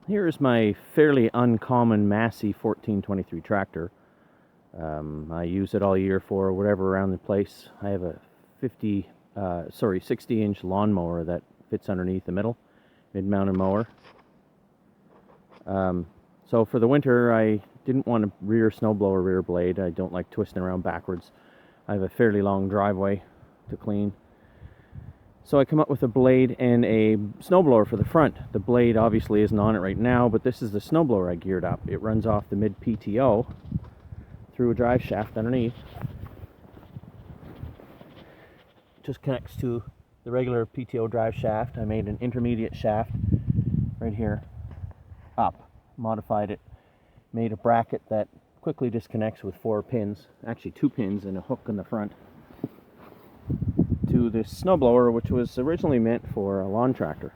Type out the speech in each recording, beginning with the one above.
Here is my fairly uncommon Massey 1423 tractor. I use it all year for whatever around the place. I have a 60-inch lawnmower that fits underneath the mid-mounted mower. So for the winter, I didn't want a rear snowblower rear blade. I don't like twisting around backwards. I have a fairly long driveway to clean. So I come up with a blade and a snowblower for the front. The blade obviously isn't on it right now, but this is the snowblower I geared up. It runs off the mid PTO through a drive shaft underneath. Just connects to the regular PTO drive shaft. I made an intermediate shaft right here up, modified it, made a bracket that quickly disconnects with 4 pins, actually 2 pins and a hook in the front, to this snowblower, which was originally meant for a lawn tractor.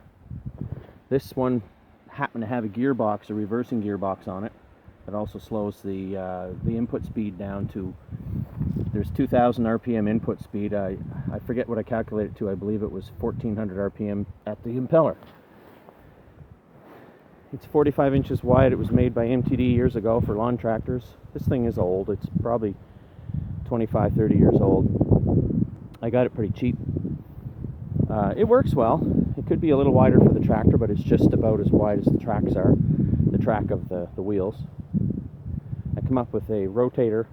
This one happened to have a gearbox, a reversing gearbox on it. That also slows the input speed down to, there's 2,000 RPM input speed. I forget what I calculated to. I believe it was 1,400 RPM at the impeller. It's 45 inches wide. It was made by MTD years ago for lawn tractors. This thing is old. It's probably 25, 30 years old. I got it pretty cheap. It works well. It could be a little wider for the tractor, but it's just about as wide as the tracks are, the track of the wheels. I come up with a rotator.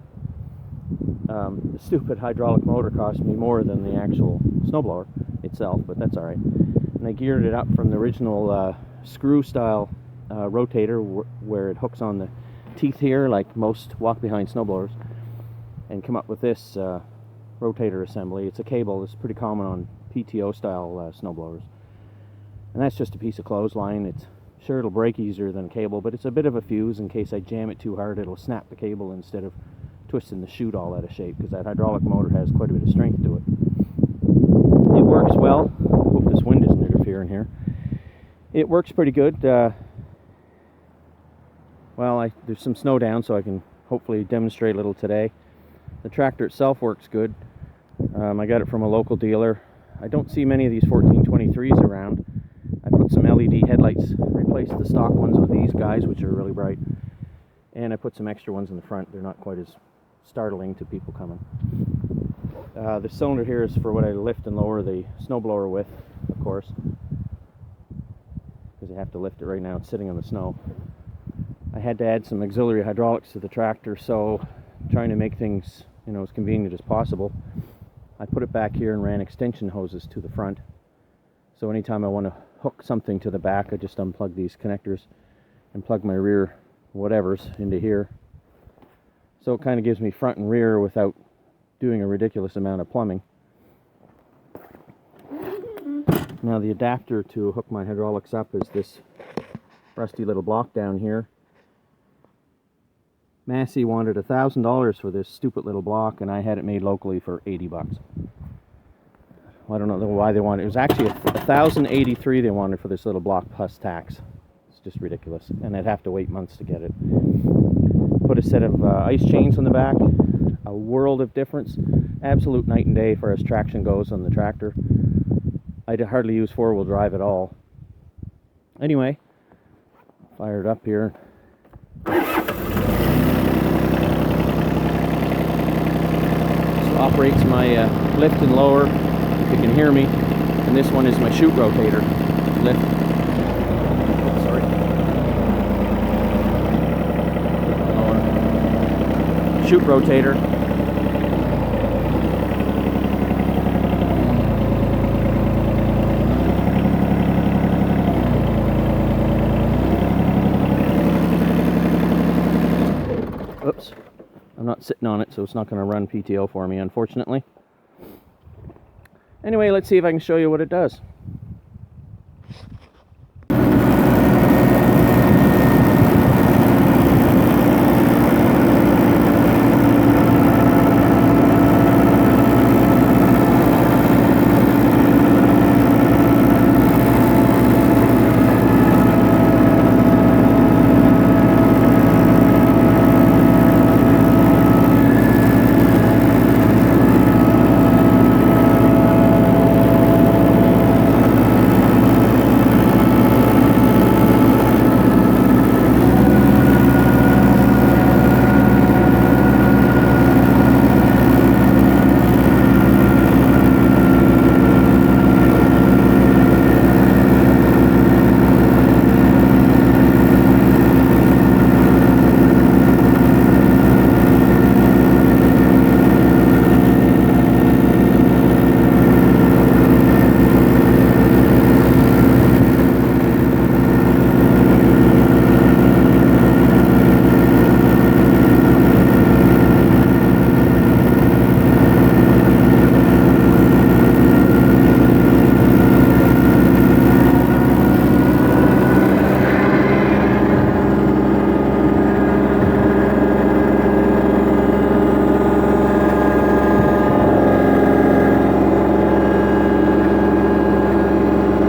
The stupid hydraulic motor cost me more than the actual snowblower itself, but that's alright. And I geared it up from the original screw-style rotator where it hooks on the teeth here, like most walk-behind snowblowers, and come up with this rotator assembly. It's a cable. It's pretty common on PTO style snowblowers, and that's just a piece of clothesline. It's sure it'll break easier than a cable, but it's a bit of a fuse. In case I jam it too hard, it'll snap the cable instead of twisting the chute all out of shape, because that hydraulic motor has quite a bit of strength to it. It works well. Hope this wind isn't interfering here. It works pretty good. Well, there's some snow down, so I can hopefully demonstrate a little today. The tractor itself works good. I got it from a local dealer. I don't see many of these 1423s around. I put some LED headlights, replaced the stock ones with these guys, which are really bright. And I put some extra ones in the front. They're not quite as startling to people coming. The cylinder here is for what I lift and lower the snowblower with, of course, because you have to lift it right now. It's sitting on the snow. I had to add some auxiliary hydraulics to the tractor, so trying to make things, as convenient as possible, I put it back here and ran extension hoses to the front. So anytime I want to hook something to the back, I just unplug these connectors and plug my rear whatevers into here. So it kind of gives me front and rear without doing a ridiculous amount of plumbing. Now the adapter to hook my hydraulics up is this rusty little block down here. Massey wanted $1,000 for this stupid little block, and I had it made locally for 80 bucks. Well, I don't know why they wanted it. It was actually $1,083 they wanted for this little block plus tax. It's just ridiculous, and I'd have to wait months to get it. Put a set of ice chains on the back. A world of difference. Absolute night and day for as traction goes on the tractor. I hardly use four-wheel drive at all. Anyway, fire it up here. Operates my lift and lower, if you can hear me, and this one is my chute rotator. Lift. Sorry. Lower. Chute rotator. Oops. I'm not sitting on it, so it's not going to run PTO for me, unfortunately. Anyway, let's see if I can show you what it does.